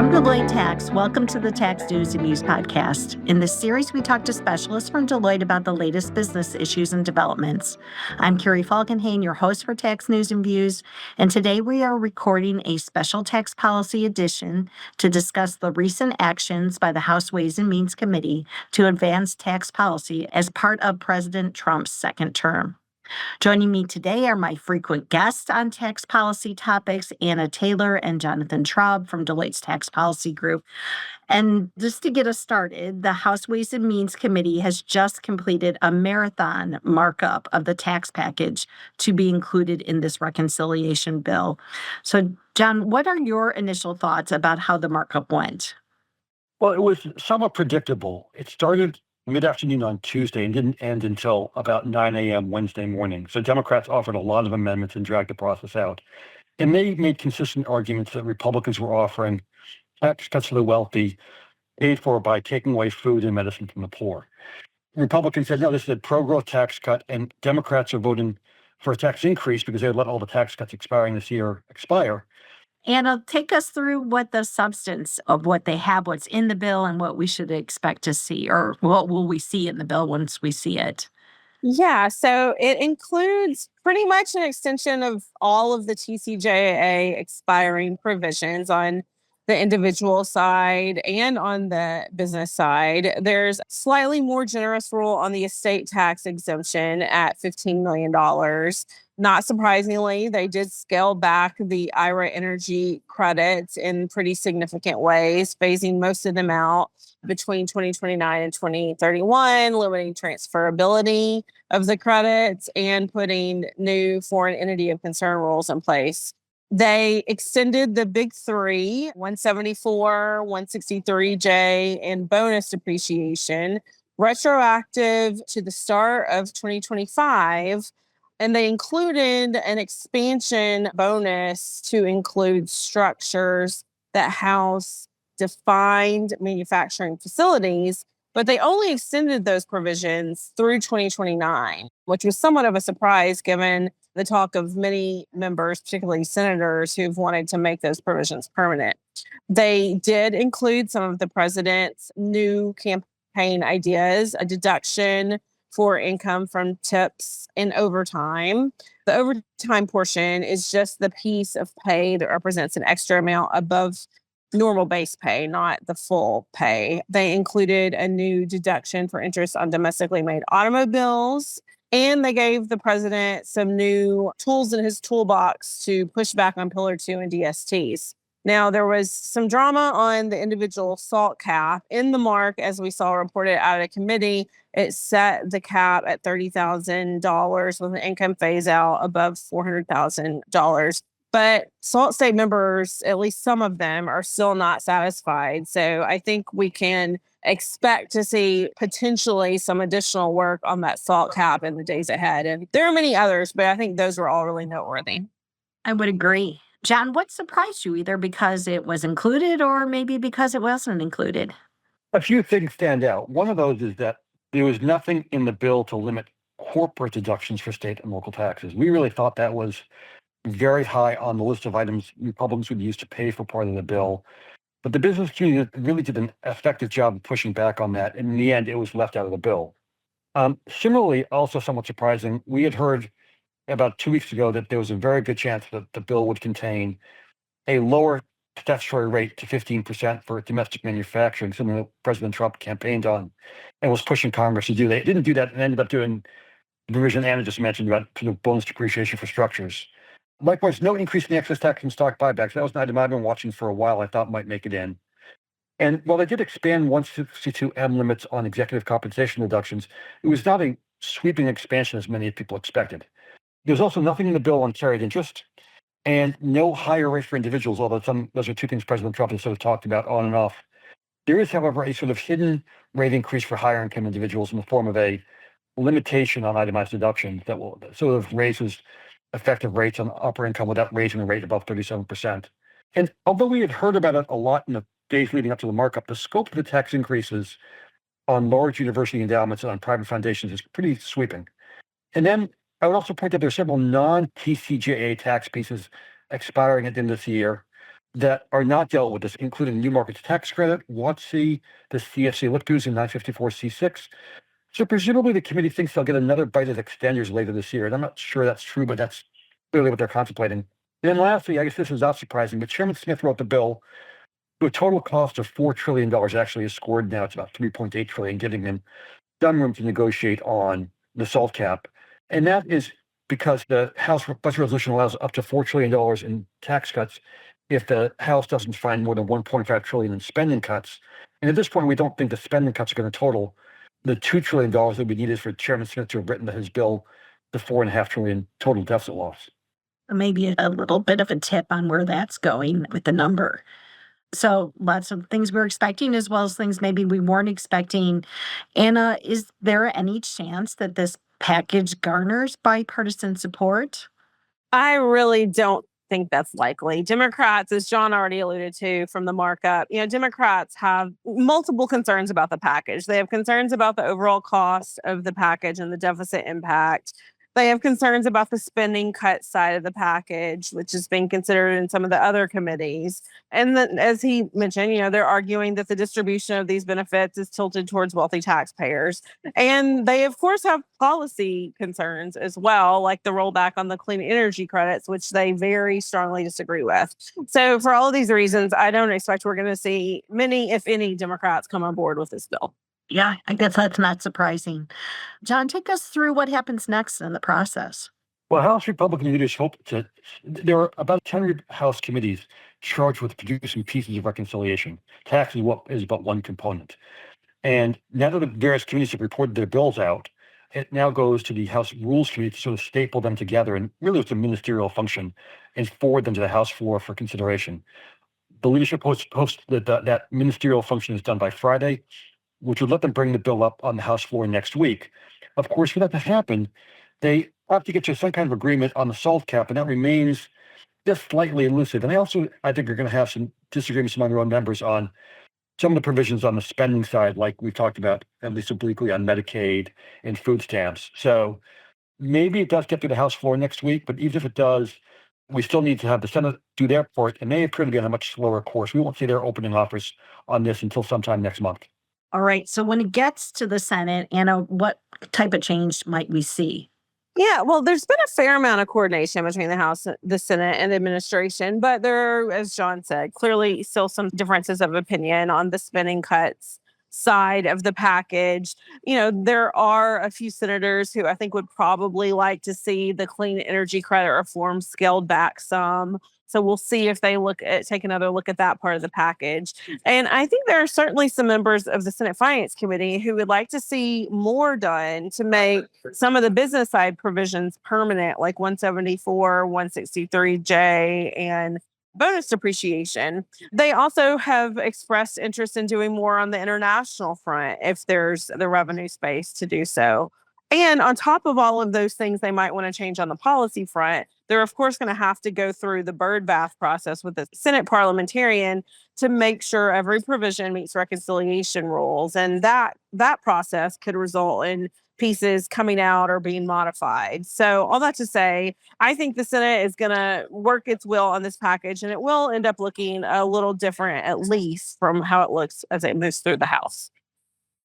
From Deloitte Tax, welcome to the Tax News and Views podcast. In this series, we talk to specialists from Deloitte about the latest business issues and developments. I'm Carrie Falkenhayn, your host for Tax News and Views, and today we are recording a special tax policy edition to discuss the recent actions by the House Ways and Means Committee to advance tax policy as part of President Trump's second term. Joining me today are my frequent guests on tax policy topics, Anna Taylor and Jonathan Traub from Deloitte's Tax Policy Group. And just to get us started, the House Ways and Means Committee has just completed a marathon markup of the tax package to be included in this reconciliation bill. So, John, what are your initial thoughts about how the markup went? Well, it was somewhat predictable. It started mid-afternoon on Tuesday and didn't end until about 9 a.m. Wednesday morning. So Democrats offered a lot of amendments and dragged the process out. And they made consistent arguments that Republicans were offering tax cuts to the wealthy paid for by taking away food and medicine from the poor. Republicans said, no, this is a pro-growth tax cut, and Democrats are voting for a tax increase because they would let all the tax cuts expiring this year expire. Anna, take us through what the substance of what they have, what's in the bill, and what we should expect to see, or what will we see in the bill once we see it? Yeah, so it includes pretty much an extension of all of the TCJA expiring provisions on the individual side and on the business side. There's slightly more generous rule on the estate tax exemption at $15 million. Not surprisingly, they did scale back the IRA energy credits in pretty significant ways, phasing most of them out between 2029 and 2031, limiting transferability of the credits, and putting new foreign entity of concern rules in place. They extended the big three, 174, 163J, and bonus depreciation, retroactive to the start of 2025. And they included an expansion bonus to include structures that house defined manufacturing facilities, but they only extended those provisions through 2029, which was somewhat of a surprise given the talk of many members, particularly senators, who've wanted to make those provisions permanent. They did include some of the president's new campaign ideas, a deduction for income from tips and overtime. The overtime portion is just the piece of pay that represents an extra amount above normal base pay, not the full pay. They included a new deduction for interest on domestically made automobiles, and they gave the president some new tools in his toolbox to push back on Pillar 2 and DSTs. Now, there was some drama on the individual SALT cap. In the mark, as we saw reported out of committee, it set the cap at $30,000 with an income phase out above $400,000. But SALT state members, at least some of them, are still not satisfied. So I think we can expect to see potentially some additional work on that SALT cap in the days ahead. And there are many others, but I think those were all really noteworthy. I would agree. John, what surprised you, either because it was included or maybe because it wasn't included? A few things stand out. One of those is that there was nothing in the bill to limit corporate deductions for state and local taxes. We really thought that was very high on the list of items Republicans would use to pay for part of the bill. But the business community really did an effective job of pushing back on that. And in the end, it was left out of the bill. Similarly, also somewhat surprising, we had heard about 2 weeks ago that there was a very good chance that the bill would contain a lower statutory rate to 15% for domestic manufacturing, something that President Trump campaigned on and was pushing Congress to do. They didn't do that and ended up doing the provision Anna just mentioned about bonus depreciation for structures. Likewise, no increase in the excess tax and stock buybacks. That was an item I've been watching for a while. I thought might make it in. And while they did expand 162M limits on executive compensation reductions, it was not a sweeping expansion as many people expected. There's also nothing in the bill on carried interest and no higher rate for individuals, although those are two things President Trump has sort of talked about on and off. There is, however, a sort of hidden rate increase for higher income individuals in the form of a limitation on itemized deductions that will sort of raises effective rates on upper income without raising the rate above 37%. And although we had heard about it a lot in the days leading up to the markup, the scope of the tax increases on large university endowments and on private foundations is pretty sweeping. And then I would also point out there are several non-TCJA tax pieces expiring at the end of this year. that are not dealt with this, including New Markets Tax Credit, WOTC, the CFC Lip-Dues, and 954C6. So presumably the committee thinks they'll get another bite at extenders later this year. And I'm not sure that's true, but that's clearly what they're contemplating. And then lastly, I guess this is not surprising, but Chairman Smith wrote the bill to a total cost of $4 trillion. Actually is scored now. It's about $3.8 trillion, giving them some room to negotiate on the SALT cap. And that is because the House budget resolution allows up to $4 trillion in tax cuts if the House doesn't find more than $1.5 trillion in spending cuts. And at this point, we don't think the spending cuts are going to total the $2 trillion that would be needed for Chairman Smith to have written his bill, the $4.5 trillion total deficit loss. Maybe a little bit of a tip on where that's going with the number. So lots of things we're expecting as well as things maybe we weren't expecting. Anna, is there any chance that this package garners bipartisan support? I really don't think that's likely. Democrats, as John already alluded to from the markup, Democrats have multiple concerns about the package. They have concerns about the overall cost of the package and the deficit impact. They have concerns about the spending cut side of the package, which is being considered in some of the other committees. And then, as he mentioned, they're arguing that the distribution of these benefits is tilted towards wealthy taxpayers. And they, of course, have policy concerns as well, like the rollback on the clean energy credits, which they very strongly disagree with. So for all of these reasons, I don't expect we're going to see many, if any, Democrats come on board with this bill. Yeah, I guess that's not surprising. John, take us through what happens next in the process. Well, House Republican leaders hope to. There are about 10 House committees charged with producing pieces of reconciliation. Tax is but one component. And now that the various committees have reported their bills out, it now goes to the House Rules Committee to sort of staple them together, and really it's a ministerial function, and forward them to the House floor for consideration. The leadership hopes that ministerial function is done by Friday, which would let them bring the bill up on the House floor next week. Of course, for that to happen, they have to get to some kind of agreement on the SALT cap, and that remains just slightly elusive. And I think, are going to have some disagreements among their own members on some of the provisions on the spending side, like we've talked about, at least obliquely, on Medicaid and food stamps. So maybe it does get to the House floor next week, but even if it does, we still need to have the Senate do their part, and they appear to be on a much slower course. We won't see their opening offers on this until sometime next month. All right. So when it gets to the Senate, Anna, what type of change might we see? Yeah, well, there's been a fair amount of coordination between the House, the Senate, and the administration, but there are, as John said, clearly still some differences of opinion on the spending cuts side of the package. There are a few senators who I think would probably like to see the clean energy credit reform scaled back some. So we'll see if they take another look at that part of the package. And I think there are certainly some members of the Senate Finance Committee who would like to see more done to make some of the business side provisions permanent, like 174, 163J, and bonus depreciation. They also have expressed interest in doing more on the international front if there's the revenue space to do so. And on top of all of those things they might want to change on the policy front, they're of course going to have to go through the bird bath process with the Senate parliamentarian to make sure every provision meets reconciliation rules. And that process could result in pieces coming out or being modified. So all that to say, I think the Senate is going to work its will on this package, and it will end up looking a little different, at least from how it looks as it moves through the House.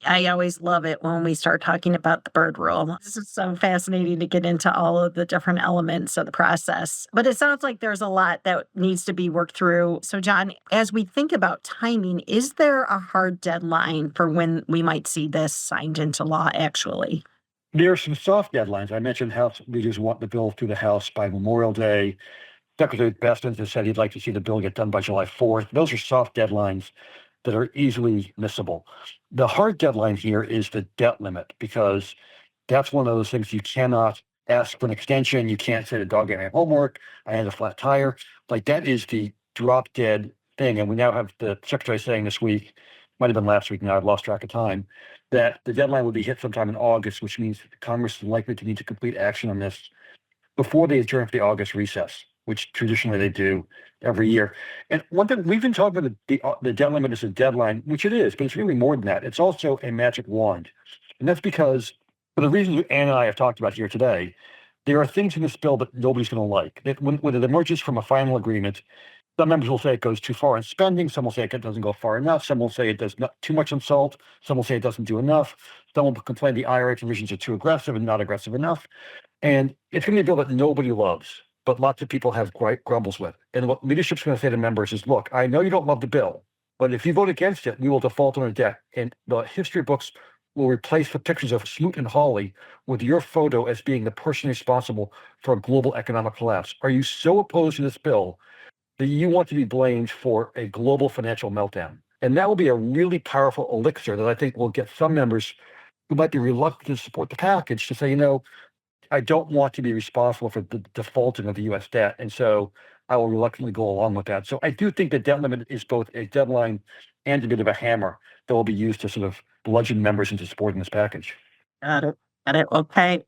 I always love it when we start talking about the bird rule. This is so fascinating to get into all of the different elements of the process. But it sounds like there's a lot that needs to be worked through. So, John, as we think about timing, is there a hard deadline for when we might see this signed into law, actually? There are some soft deadlines. I mentioned House leaders want the bill through the House by Memorial Day. Secretary Bestens has said he'd like to see the bill get done by July 4th. Those are soft deadlines that are easily missable. The hard deadline here is the debt limit, because that's one of those things you cannot ask for an extension. You can't say the dog ate my homework, I had a flat tire. Like, that is the drop dead thing. And we now have the secretary saying this week, might have been last week now, I've lost track of time, that the deadline will be hit sometime in August, which means that Congress is likely to need to complete action on this before they adjourn for the August recess, which traditionally they do every year. And one thing, we've been talking about the debt limit as a deadline, which it is, but it's really more than that. It's also a magic wand. And that's because, for the reasons Ann and I have talked about here today, there are things in this bill that nobody's going to like. When it emerges from a final agreement, Some members will say it goes too far in spending. Some will say it doesn't go far enough. Some will say it does not too much on SALT. Some will say it doesn't do enough. Some will complain the IRA provisions are too aggressive and not aggressive enough. And it's going to be a bill that nobody loves, but lots of people have grumbles with. And what leadership's going to say to members is, look, I know you don't love the bill, but if you vote against it, we will default on our debt. And the history books will replace the pictures of Smoot and Hawley with your photo as being the person responsible for a global economic collapse. Are you so opposed to this bill that you want to be blamed for a global financial meltdown? And that will be a really powerful elixir that I think will get some members who might be reluctant to support the package to say, you know, I don't want to be responsible for the defaulting of the U.S. debt. And so I will reluctantly go along with that. So I do think the debt limit is both a deadline and a bit of a hammer that will be used to sort of bludgeon members into supporting this package. Got it. Got it. Okay.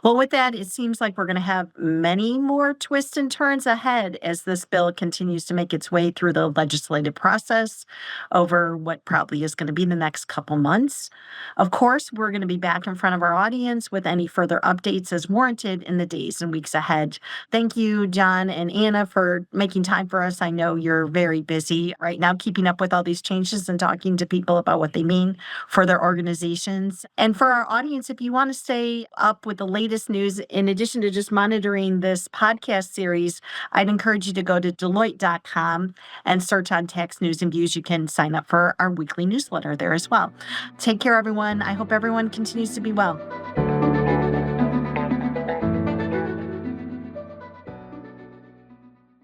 Well, with that, it seems like we're going to have many more twists and turns ahead as this bill continues to make its way through the legislative process over what probably is going to be the next couple months. Of course, we're going to be back in front of our audience with any further updates as warranted in the days and weeks ahead. Thank you, John and Anna, for making time for us. I know you're very busy right now keeping up with all these changes and talking to people about what they mean for their organizations. And for our audience, if you want to stay up with the latest news, in addition to just monitoring this podcast series, I'd encourage you to go to Deloitte.com and search on Tax News and Views. You can sign up for our weekly newsletter there as well. Take care, everyone. I hope everyone continues to be well.